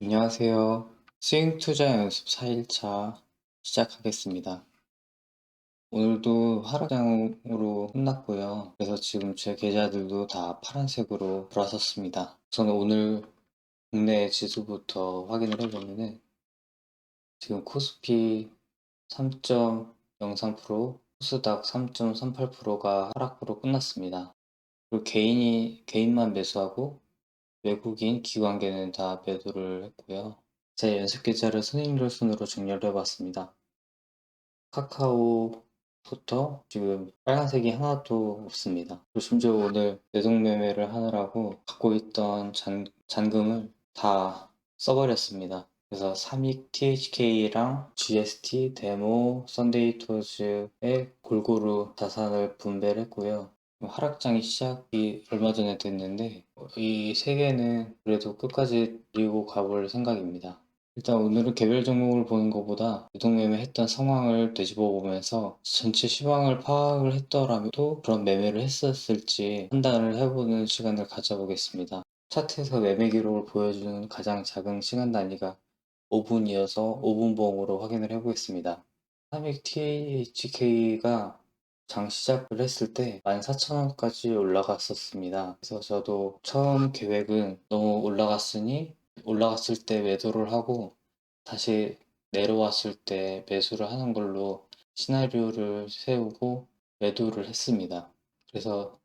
안녕하세요. 스윙 투자 연습 4일차 시작하겠습니다. 오늘도 하락장으로 끝났고요. 그래서 지금 제 계좌들도 다 파란색으로 돌아섰습니다. 저는 오늘 국내 지수부터 확인을 해보면은 지금 코스피 3.03%, 코스닥 3.38%가 하락으로 끝났습니다. 그리고 개인만 매수하고 외국인 기관계는 다 매도를 했고요. 제 연습 계좌를 선행률 순으로 정렬해 봤습니다. 카카오부터 지금 빨간색이 하나도 없습니다. 그리고 심지어 오늘 내동매매를 하느라고 갖고 있던 잔금을 다 써버렸습니다. 그래서 삼익 THK랑 GST, 데모, 썬데이토즈에 골고루 자산을 분배를 했고요. 하락장이 시작이 얼마 전에 됐는데 이 세 개는 그래도 끝까지 밀고 가볼 생각입니다. 일단 오늘은 개별 종목을 보는 것보다 유동매매 했던 상황을 되짚어 보면서 전체 시황을 파악을 했더라도 그런 매매를 했었을지 판단을 해보는 시간을 가져보겠습니다. 차트에서 매매 기록을 보여주는 가장 작은 시간 단위가 5분이어서 5분봉으로 확인을 해보겠습니다. 3익 THK가 장 시작을 했을 때 14,000원까지 올라갔었습니다. 그래서 저도 처음 계획은 너무 올라갔을 때 매도를 하고 다시 내려왔을 때 매수를 하는 걸로 시나리오를 세우고 매도를 했습니다. 그래서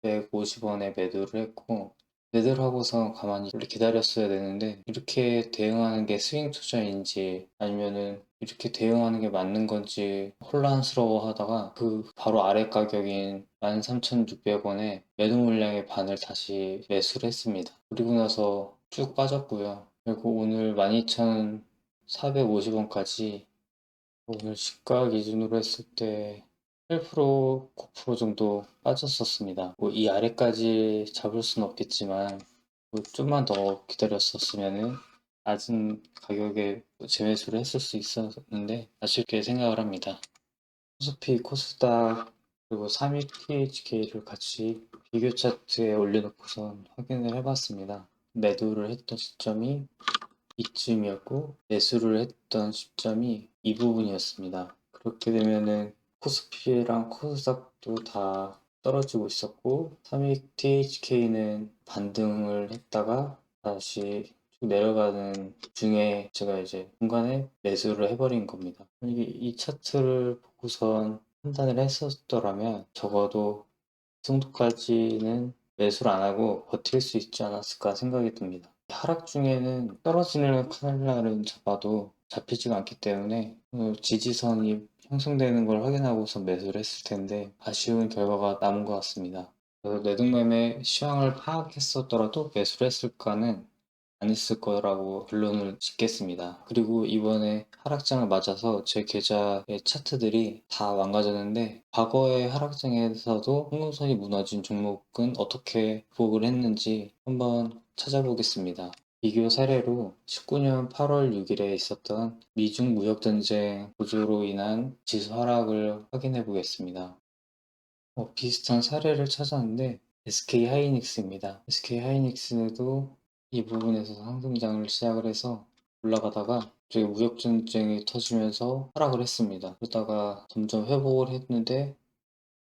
13,650원에 매도를 했고 매도를 하고서 가만히 기다렸어야 되는데 이렇게 대응하는 게 스윙 투자인지 아니면은 이렇게 대응하는 게 맞는 건지 혼란스러워 하다가 그 바로 아래 가격인 13,600원에 매도 물량의 반을 다시 매수를 했습니다. 그리고 나서 쭉 빠졌고요. 그리고 오늘 12,450원까지 오늘 시가 기준으로 했을 때 8%, 9% 정도 빠졌었습니다. 뭐 이 아래까지 잡을 수는 없겠지만 뭐 좀만 더 기다렸었으면은 낮은 가격에 재매수를 했을 수 있었는데 아쉽게 생각을 합니다. 코스피, 코스닥 그리고 3위 THK를 같이 비교 차트에 올려놓고선 확인을 해봤습니다. 매도를 했던 시점이 이쯤이었고 매수를 했던 시점이 이 부분이었습니다. 그렇게 되면은 코스피랑 코스닥도 다 떨어지고 있었고 3익 THK는 반등을 했다가 다시 쭉 내려가는 중에 제가 이제 중간에 매수를 해버린 겁니다. 이게 이 차트를 보고선 판단을 했었더라면 적어도 이 정도까지는 매수를 안 하고 버틸 수 있지 않았을까 생각이 듭니다. 하락 중에는 떨어지는 칼날은 잡아도 잡히지가 않기 때문에 지지선이 형성되는 걸 확인하고서 매수를 했을 텐데 아쉬운 결과가 남은 것 같습니다. 그래서 내동매매 시황을 파악했었더라도 매수를 했을까는 안 했을 거라고 결론을 짓겠습니다. 그리고 이번에 하락장을 맞아서 제 계좌의 차트들이 다 망가졌는데 과거의 하락장에서도 흥금선이 무너진 종목은 어떻게 극복을 했는지 한번 찾아보겠습니다. 비교 사례로 19년 8월 6일에 있었던 미중 무역전쟁 구조로 인한 지수 하락을 확인해 보겠습니다. 비슷한 사례를 찾았는데 SK 하이닉스입니다. SK 하이닉스도 이 부분에서 상승장을 시작을 해서 올라가다가 갑자기 무역 전쟁이 터지면서 하락을 했습니다. 그러다가 점점 회복을 했는데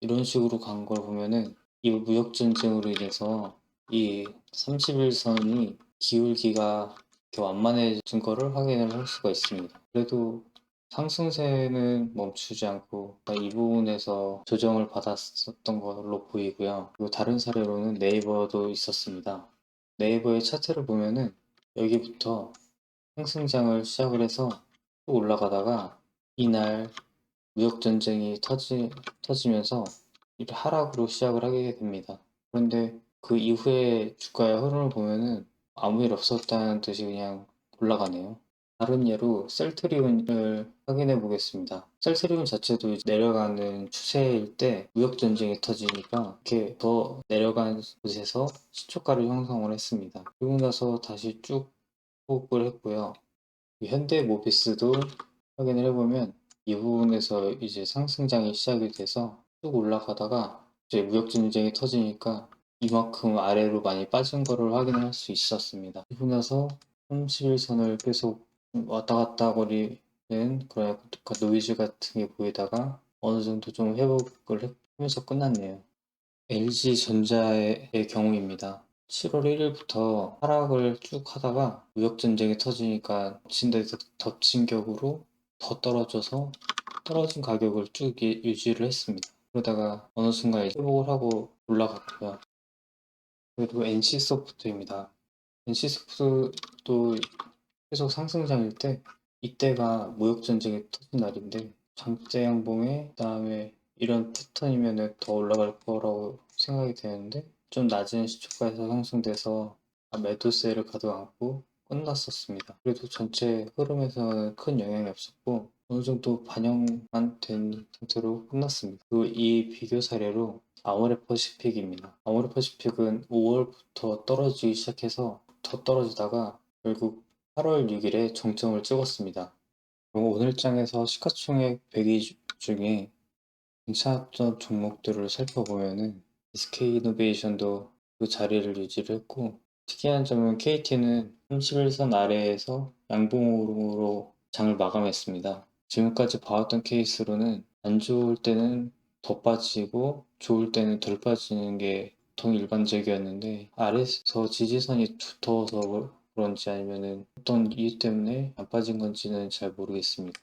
이런 식으로 간 걸 보면은 이 무역 전쟁으로 인해서 이 30일선이 기울기가 이렇게 완만해진 거를 확인을 할 수가 있습니다. 그래도 상승세는 멈추지 않고 이 부분에서 조정을 받았었던 걸로 보이고요. 그리고 다른 사례로는 네이버도 있었습니다. 네이버의 차트를 보면은 여기부터 상승장을 시작을 해서 쭉 올라가다가 이날 무역전쟁이 터지면서 하락으로 시작을 하게 됩니다. 그런데 그 이후에 주가의 흐름을 보면은 아무 일 없었다는 듯이 그냥 올라가네요. 다른 예로 셀트리온을 확인해 보겠습니다. 셀트리온 자체도 이제 내려가는 추세일 때 무역전쟁이 터지니까 이렇게 더 내려간 곳에서 시초가를 형성을 했습니다. 그리고 나서 다시 쭉 호흡을 했고요. 현대모비스도 확인을 해보면 이 부분에서 이제 상승장이 시작이 돼서 쭉 올라가다가 이제 무역 전쟁이 터지니까 이만큼 아래로 많이 빠진 거를 확인할 수 있었습니다. 그리고 나서 30일선을 계속 왔다 갔다 거리는 그런 약간 노이즈 같은 게 보이다가 어느 정도 좀 회복을 하면서 끝났네요. LG전자의 경우입니다. 7월 1일부터 하락을 쭉 하다가 무역전쟁이 터지니까 덮친 데서 덮친 격으로 더 떨어져서 떨어진 가격을 쭉 유지를 했습니다. 그러다가 어느 순간 회복을 하고 올라갔고요. 그리고 NC소프트입니다. NC소프트도 계속 상승장일 때 이때가 무역전쟁이 터진 날인데 장대 양봉에 그다음에 이런 패턴이면 더 올라갈 거라고 생각이 되는데 좀 낮은 시초가에서 형성돼서 매도세를 가져안고 끝났었습니다. 그래도 전체 흐름에서는 큰 영향이 없었고 어느 정도 반영만 된 상태로 끝났습니다. 그리고 이 비교 사례로 아모레퍼시픽입니다. 아모레퍼시픽은 5월부터 떨어지기 시작해서 더 떨어지다가 결국 8월 6일에 정점을 찍었습니다. 그리고 오늘 장에서 시가총액 100위 중에 괜찮았던 종목들을 살펴보면은 SK이노베이션도 그 자리를 유지를 했고 특이한 점은 KT는 31선 아래에서 양봉으로 장을 마감했습니다. 지금까지 봐왔던 케이스로는 안 좋을 때는 더 빠지고 좋을 때는 덜 빠지는 게 보통 일반적이었는데 아래에서 지지선이 두터워서 그런지 아니면은 어떤 이유 때문에 안 빠진 건지는 잘 모르겠습니다.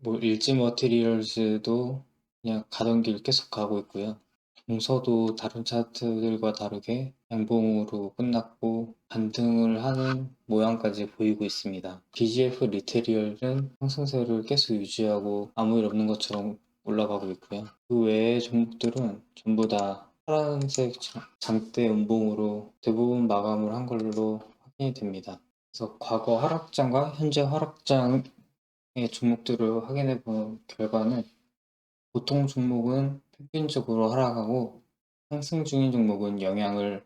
뭐 일지 머티리얼즈도 그냥 가던 길 계속 가고 있고요. 동서도 다른 차트들과 다르게 양봉으로 끝났고 반등을 하는 모양까지 보이고 있습니다. BGF 리테리얼은 상승세를 계속 유지하고 아무 일 없는 것처럼 올라가고 있고요. 그 외의 종목들은 전부 다 파란색 장대 음봉으로 대부분 마감을 한 걸로 확인이 됩니다. 그래서 과거 하락장과 현재 하락장 종목들을 확인해 본 결과는 보통 종목은 평균적으로 하락하고 상승 중인 종목은 영향을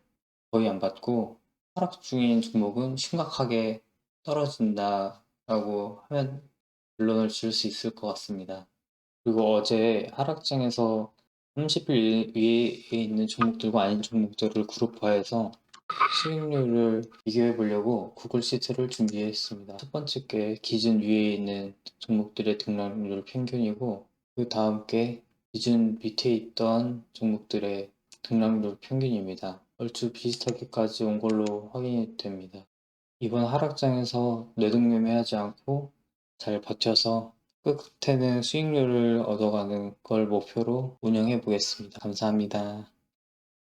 거의 안 받고 하락 중인 종목은 심각하게 떨어진다라고 하면 결론을 지을 수 있을 것 같습니다. 그리고 어제 하락장에서 30일 위에 있는 종목들과 아닌 종목들을 그룹화해서 수익률을 비교해 보려고 구글 시트를 준비했습니다. 첫 번째 게 기준 위에 있는 종목들의 등락률 평균이고 그 다음 게 기준 밑에 있던 종목들의 등락률 평균입니다. 얼추 비슷하게까지 온 걸로 확인이 됩니다. 이번 하락장에서 뇌동매매하지 않고 잘 버텨서 끝에는 수익률을 얻어가는 걸 목표로 운영해 보겠습니다. 감사합니다.